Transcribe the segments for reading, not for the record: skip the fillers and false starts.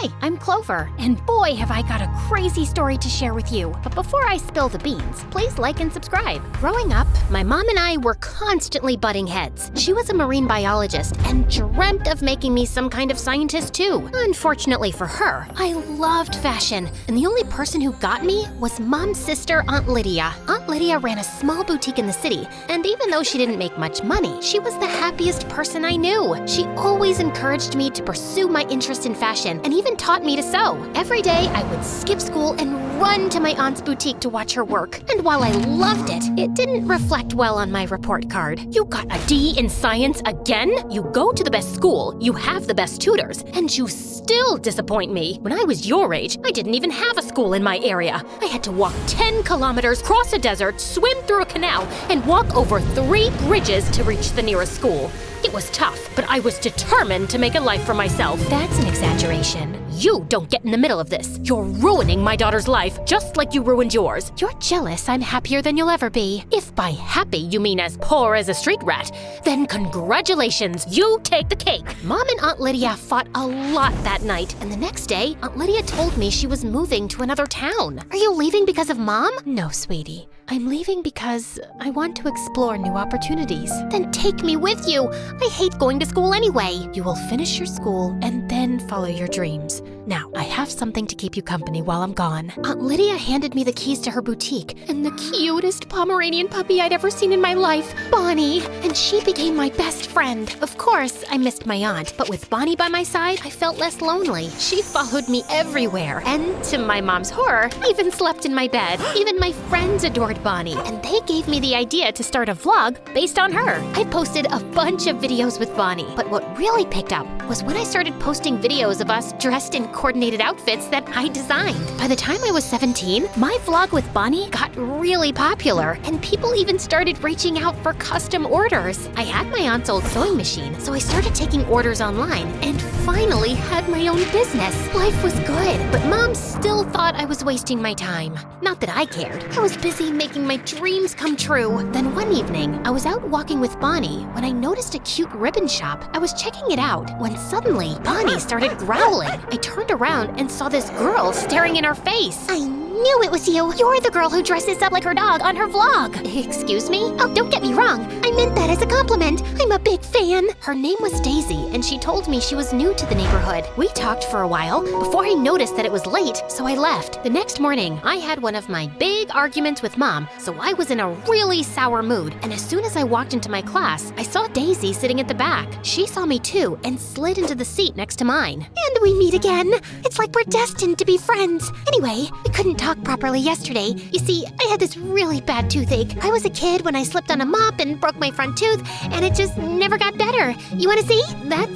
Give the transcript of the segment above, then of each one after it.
Hi, I'm Clover, and boy have I got a crazy story to share with you. But before I spill the beans, please like and subscribe. Growing up, my mom and I were constantly butting heads. She was a marine biologist and dreamt of making me some kind of scientist too. Unfortunately for her, I loved fashion, and the only person who got me was Mom's sister, Aunt Lydia. Aunt Lydia ran a small boutique in the city, and even though she didn't make much money, she was the happiest person I knew. She always encouraged me to pursue my interest in fashion and even taught me to sew. Every day, I would skip school and run to my aunt's boutique to watch her work. And while I loved it, it didn't reflect well on my report card. You got a D in science again? You go to the best school, you have the best tutors, and you still disappoint me. When I was your age, I didn't even have a school in my area. I had to walk 10 kilometers, cross a desert, swim through a canal, and walk over 3 bridges to reach the nearest school. It was tough, but I was determined to make a life for myself. That's an exaggeration. You don't get in the middle of this. You're ruining my daughter's life, just like you ruined yours. You're jealous I'm happier than you'll ever be. If by happy you mean as poor as a street rat, then congratulations, you take the cake. Mom and Aunt Lydia fought a lot that night, and the next day, Aunt Lydia told me she was moving to another town. Are you leaving because of Mom? No, sweetie. I'm leaving because I want to explore new opportunities. Then take me with you. I hate going to school anyway. You will finish your school and then follow your dreams. Now, I have something to keep you company while I'm gone. Aunt Lydia handed me the keys to her boutique and the cutest Pomeranian puppy I'd ever seen in my life, Bonnie, and she became my best friend. Of course, I missed my aunt, but with Bonnie by my side, I felt less lonely. She followed me everywhere, and to my mom's horror, even slept in my bed. Even my friends adored Bonnie, and they gave me the idea to start a vlog based on her. I posted a bunch of videos with Bonnie, but what really picked up was when I started posting videos of us dressed in coordinated outfits that I designed. By the time I was 17, my vlog with Bonnie got really popular, and people even started reaching out for custom orders. I had my aunt's old sewing machine, so I started taking orders online and finally had my own business. Life was good, but Mom still thought I was wasting my time. Not that I cared. I was busy making my dreams come true. Then one evening, I was out walking with Bonnie when I noticed a cute ribbon shop. I was checking it out when suddenly Bonnie started growling. I turned around and saw this girl staring in her face. I knew it was you. You're the girl who dresses up like her dog on her vlog. Excuse me? Oh, don't get me wrong. I meant that as a compliment. I'm a big fan. Her name was Daisy, and she told me she was new to the neighborhood. We talked for a while before I noticed that it was late, so I left. The next morning, I had one of my big arguments with Mom, so I was in a really sour mood. And as soon as I walked into my class, I saw Daisy sitting at the back. She saw me too and slid into the seat next to mine. And we meet again. It's like we're destined to be friends. Anyway, we couldn't talk properly yesterday. You see, I had this really bad toothache. I was a kid when I slipped on a mop and broke my front tooth, and it just never got better. You wanna see? That's,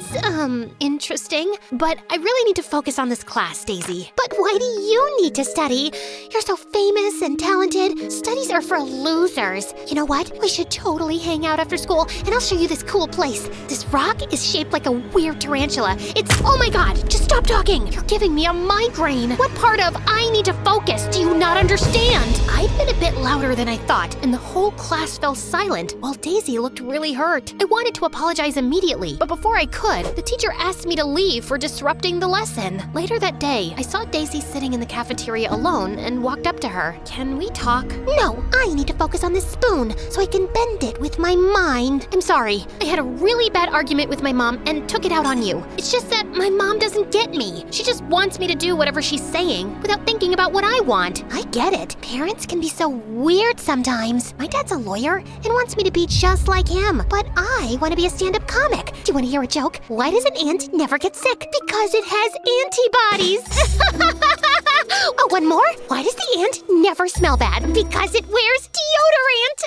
interesting. But I really need to focus on this class, Daisy. But why do you need to study? You're so famous and talented. Studies are for losers. You know what? We should totally hang out after school, and I'll show you this cool place. This rock is shaped like a weird tarantula. Oh my god, just stop talking. You're giving me a migraine. What part of I need to focus do you not understand? I'd been a bit louder than I thought, and the whole class fell silent while Daisy looked really hurt. I wanted to apologize immediately, but before I could, the teacher asked me to leave for disrupting the lesson. Later that day, I saw Daisy sitting in the cafeteria alone and walked up to her. Can we talk? No, I need to focus on this spoon so I can bend it with my mind. I'm sorry. I had a really bad argument with my mom and took it out on you. It's just that my mom doesn't get me. She just wants me to do whatever she's saying without thinking about what I want. I get it. Parents can be so weird sometimes. My dad's a lawyer and wants me to be just like him, but I want to be a stand-up comic. Do you want to hear a joke? Why does an ant never get sick? Because it has antibodies. Oh, one more. Why does the ant never smell bad? Because it wears deodorant.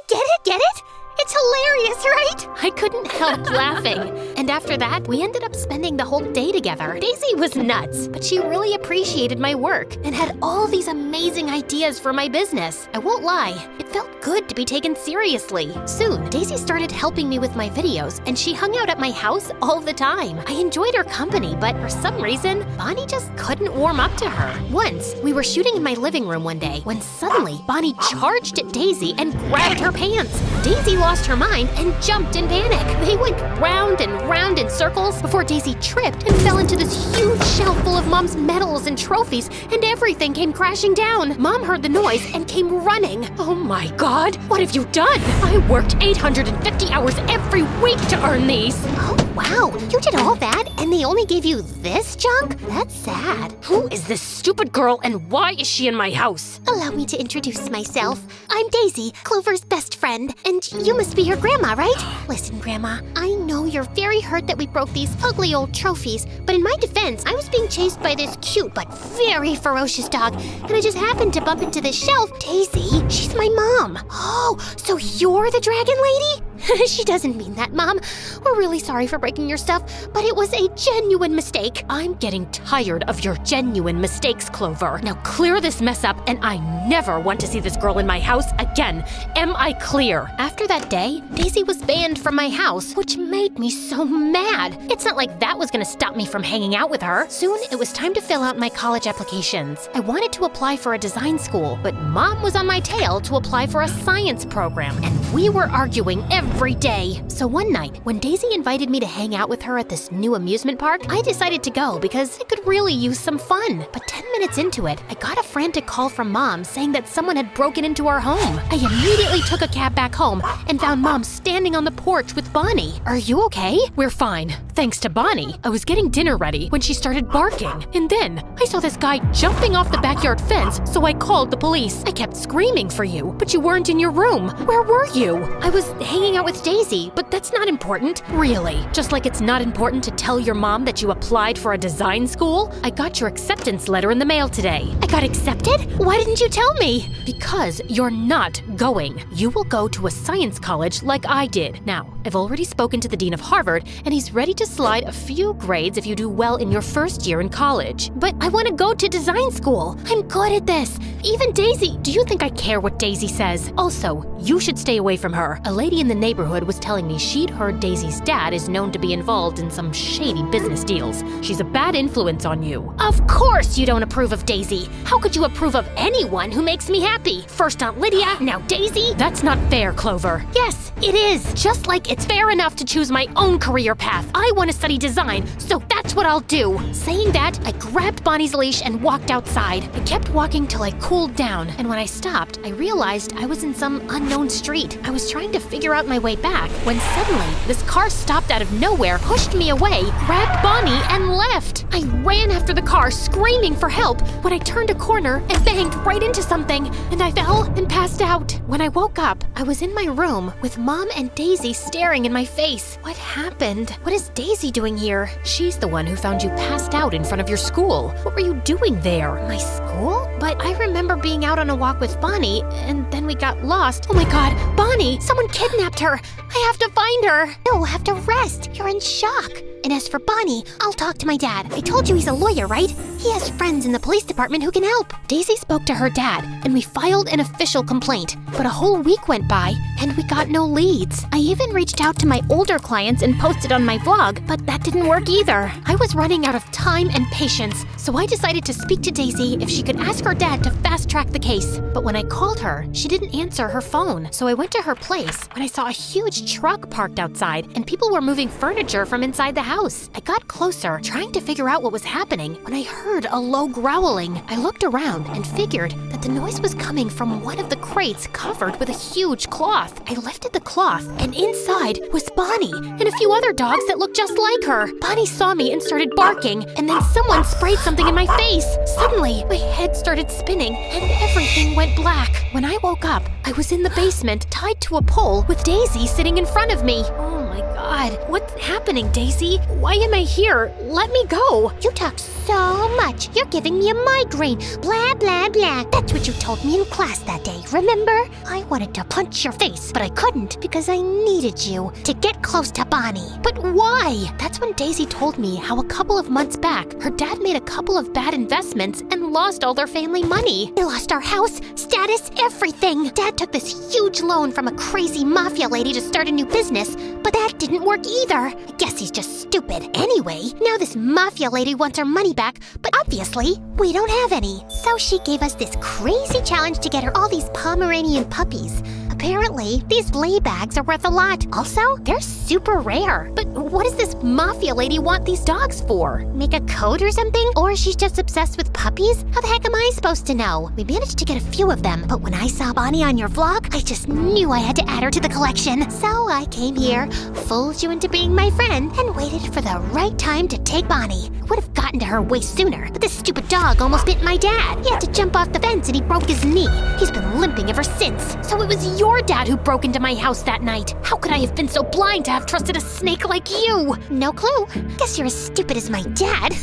Get it? Get it? It's hilarious, right? I couldn't help laughing. And after that, we ended up spending the whole day together. Daisy was nuts, but she really appreciated my work and had all these amazing ideas for my business. I won't lie, it felt good to be taken seriously. Soon, Daisy started helping me with my videos, and she hung out at my house all the time. I enjoyed her company, but for some reason, Bonnie just couldn't warm up to her. Once, we were shooting in my living room one day when suddenly Bonnie charged at Daisy and grabbed her pants. Daisy lost her mind and jumped in panic. They went round and round in circles before Daisy tripped and fell into this huge shelf full of of Mom's medals and trophies, and everything came crashing down. Mom heard the noise and came running. Oh my God, what have you done? I worked 850 hours every week to earn these. Oh wow, you did all that and they only gave you this junk? That's sad. Who is this stupid girl and why is she in my house? Allow me to introduce myself. I'm Daisy, Clover's best friend, and you must be her grandma, right? Listen, Grandma, I know you're very hurt that we broke these ugly old trophies, but in my defense, I was being chased by this cute but very ferocious dog, and I just happened to bump into this shelf. Daisy, she's my mom. Oh, so you're the dragon lady? She doesn't mean that, Mom. We're really sorry for breaking your stuff, but it was a genuine mistake. I'm getting tired of your genuine mistakes, Clover. Now clear this mess up, and I never want to see this girl in my house again. Am I clear? After that day, Daisy was banned from my house, which made me so mad. It's not like that was gonna stop me from hanging out with her. Soon, it was time to fill out my college applications. I wanted to apply for a design school, but Mom was on my tail to apply for a science program, and we were arguing every day. So one night, when Daisy invited me to hang out with her at this new amusement park, I decided to go because I could really use some fun. But 10 minutes into it, I got a frantic call from Mom saying that someone had broken into our home. I immediately took a cab back home and found Mom standing on the porch with Bonnie. Are you okay? We're fine. Thanks to Bonnie. I was getting dinner ready when she started barking. And then I saw this guy jumping off the backyard fence, so I called the police. I kept screaming for you, but you weren't in your room. Where were you? I was hanging out with Daisy, but that's not important. Really. Just like it's not important to tell your mom that you applied for a design school? I got your acceptance letter in the mail today. I got accepted? Why didn't you tell me? Because you're not going. You will go to a science college like I did. Now, I've already spoken to the dean of Harvard, and he's ready to slide a few grades if you do well in your first year in college. But I want to go to design school. I'm good at this. Even Daisy. Do you think I care what Daisy says? Also, you should stay away from her. A lady in the neighborhood was telling me she'd heard Daisy's dad is known to be involved in some shady business deals. She's a bad influence on you. Of course you don't approve of Daisy. How could you approve of anyone who makes me happy? First Aunt Lydia, now Daisy? That's not fair, Clover. Yes, it is. Just like it's fair enough to choose my own career path. I want to study design, so that's what I'll do. Saying that, I grabbed Bonnie's leash and walked outside. I kept walking till I cooled down, and when I stopped, I realized I was in some unknown street. I was trying to figure out my way back when suddenly this car stopped out of nowhere, pushed me away, grabbed Bonnie, and left. I ran after the car, screaming for help, when I turned a corner and banged right into something, and I fell and passed out. When I woke up, I was in my room with Mom and Daisy staring in my face. What happened? What is Daisy doing here? She's the one who found you passed out in front of your school. What were you doing there? My school? But I remember being out on a walk with Bonnie, and then we got lost. Oh my God, Bonnie! Someone kidnapped her! I have to find her! You'll have to rest. You're in shock. And as for Bonnie, I'll talk to my dad. I told you he's a lawyer, right? He has friends in the police department who can help. Daisy spoke to her dad, and we filed an official complaint. But a whole week went by, and we got no leads. I even reached out to my older clients and posted on my vlog, but that didn't work either. I was running out of time and patience, so I decided to speak to Daisy if she could ask her dad to fast-track the case. But when I called her, she didn't answer her phone. So I went to her place when I saw a huge truck parked outside, and people were moving furniture from inside the house. I got closer, trying to figure out what was happening, when I heard a low growling. I looked around and figured that the noise was coming from one of the crates covered with a huge cloth. I lifted the cloth, and inside was Bonnie and a few other dogs that looked just like her. Bonnie saw me and started barking, and then someone sprayed something in my face. Suddenly, my head started spinning, and everything went black. When I woke up, I was in the basement, tied to a pole, with Daisy sitting in front of me. Oh my God, what's happening, Daisy? Why am I here? Let me go. You talk so much. You're giving me a migraine. Blah, blah, blah. That's what you told me in class that day, remember? I wanted to punch your face, but I couldn't because I needed you to get close to Bonnie. But why? That's when Daisy told me how a couple of months back, her dad made a couple of bad investments and lost all their family money. They lost our house, status, everything. Dad took this huge loan from a crazy mafia lady to start a new business, but that didn't work either. I guess he's just stupid. Anyway, now this mafia lady wants her money back, but obviously, we don't have any. So she gave us this crazy challenge to get her all these Pomeranian puppies. Apparently, these lay bags are worth a lot. Also, they're super rare. But what does this mafia lady want these dogs for? Make a coat or something? Or she's just obsessed with puppies? How the heck am I supposed to know? We managed to get a few of them, but when I saw Bonnie on your vlog, I just knew I had to add her to the collection. So I came here, fooled you into being my friend, and waited for the right time to take Bonnie. I would have gotten to her way sooner, but this stupid dog almost bit my dad. He had to jump off the fence and he broke his knee. He's been limping ever since. So it was your dad who broke into my house that night. How could I have been so blind to have trusted a snake like you? No clue. Guess you're as stupid as my dad.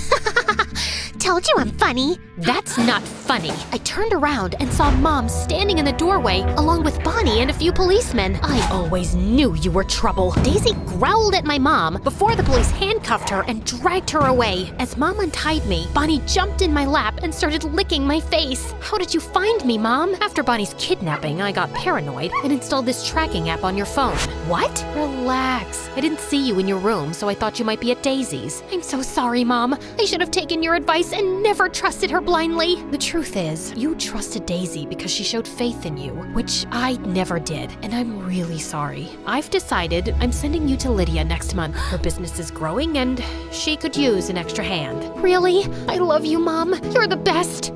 Told you I'm funny. That's not funny. I turned around and saw Mom standing in the doorway along with Bonnie and a few policemen. I always knew you were trouble. Daisy growled at my mom before the police handcuffed her and dragged her away. As Mom untied me, Bonnie jumped in my lap and started licking my face. How did you find me, Mom? After Bonnie's kidnapping, I got paranoid and installed this tracking app on your phone. What? Relax. I didn't see you in your room, so I thought you might be at Daisy's. I'm so sorry, Mom. I should have taken your advice and never trusted her blindly. The truth is, you trusted Daisy because she showed faith in you, which I never did, and I'm really sorry. I've decided I'm sending you to Lydia next month. Her business is growing and she could use an extra hand. Really? I love you, Mom. You're the best.